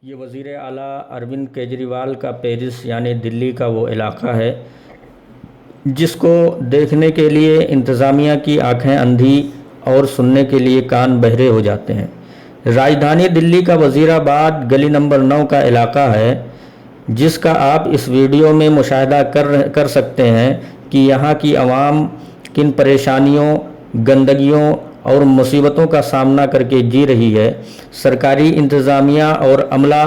یہ وزیر اعلیٰ اروند کیجریوال کا پیرس یعنی دلی کا وہ علاقہ ہے جس کو دیکھنے کے لیے انتظامیہ کی آنکھیں اندھی اور سننے کے لیے کان بہرے ہو جاتے ہیں۔ راجدھانی دلی کا وزیر آباد گلی نمبر 9 کا علاقہ ہے جس کا آپ اس ویڈیو میں مشاہدہ کر سکتے ہیں کہ یہاں کی عوام کن پریشانیوں، گندگیوں اور مصیبتوں کا سامنا کر کے جی رہی ہے۔ سرکاری انتظامیہ اور عملہ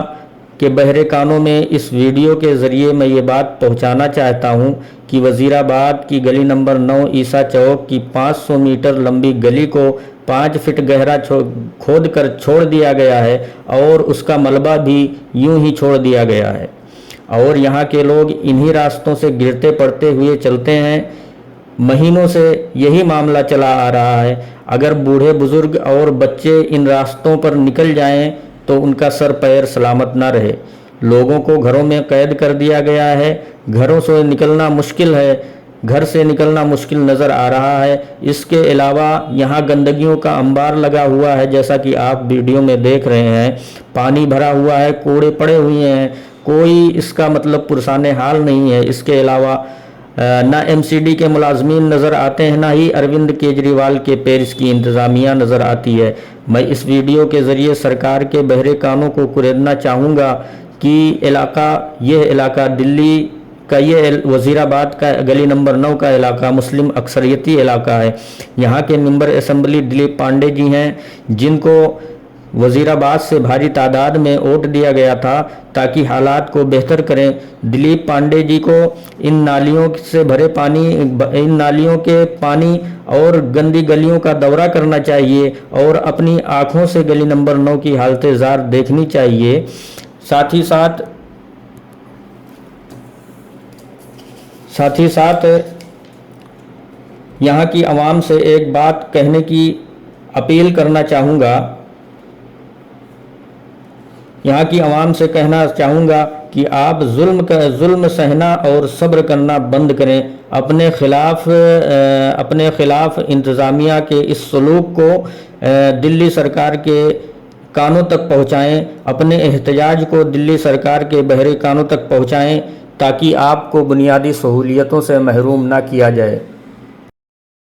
کے بہرے کانوں میں اس ویڈیو کے ذریعے میں یہ بات پہنچانا چاہتا ہوں کہ وزیر آباد کی گلی نمبر 9 عیسیٰ چوک کی 500 میٹر لمبی گلی کو 5 فٹ گہرا کھود کر چھوڑ دیا گیا ہے اور اس کا ملبہ بھی یوں ہی چھوڑ دیا گیا ہے، اور یہاں کے لوگ انہی راستوں سے گرتے پڑتے ہوئے چلتے ہیں۔ مہینوں سے یہی معاملہ چلا آ رہا ہے۔ اگر بوڑھے بزرگ اور بچے ان راستوں پر نکل جائیں تو ان کا سر پیر سلامت نہ رہے۔ لوگوں کو گھروں میں قید کر دیا گیا ہے، گھروں سے نکلنا مشکل ہے، گھر سے نکلنا مشکل نظر آ رہا ہے۔ اس کے علاوہ یہاں گندگیوں کا انبار لگا ہوا ہے، جیسا کہ آپ ویڈیو میں دیکھ رہے ہیں۔ پانی بھرا ہوا ہے، کوڑے پڑے ہوئے ہیں، کوئی اس کا مطلب پرسان حال نہیں ہے۔ اس کے علاوہ نہ ایم سی ڈی کے ملازمین نظر آتے ہیں، نہ ہی اروند کیجریوال کے پیرس کی انتظامیہ نظر آتی ہے۔ میں اس ویڈیو کے ذریعے سرکار کے بہرے کانوں کو کریدنا چاہوں گا کہ یہ علاقہ دلی کا، یہ وزیر آباد کا گلی نمبر 9 کا علاقہ مسلم اکثریتی علاقہ ہے۔ یہاں کے ممبر اسمبلی دلیپ پانڈے جی ہیں، جن کو وزیر آباد سے بھاری تعداد میں ووٹ دیا گیا تھا تاکہ حالات کو بہتر کریں۔ دلیپ پانڈے جی کو ان نالیوں سے بھرے ان نالیوں کے پانی اور گندی گلیوں کا دورہ کرنا چاہیے اور اپنی آنکھوں سے گلی نمبر 9 کی حالت زار دیکھنی چاہیے۔ ساتھ ہی ساتھ یہاں کی عوام سے ایک بات کہنے کی اپیل کرنا چاہوں گا، یہاں کی عوام سے کہنا چاہوں گا کہ آپ ظلم سہنا اور صبر کرنا بند کریں۔ اپنے خلاف انتظامیہ کے اس سلوک کو دلی سرکار کے کانوں تک پہنچائیں، اپنے احتجاج کو دلی سرکار کے بہرے کانوں تک پہنچائیں تاکہ آپ کو بنیادی سہولیتوں سے محروم نہ کیا جائے۔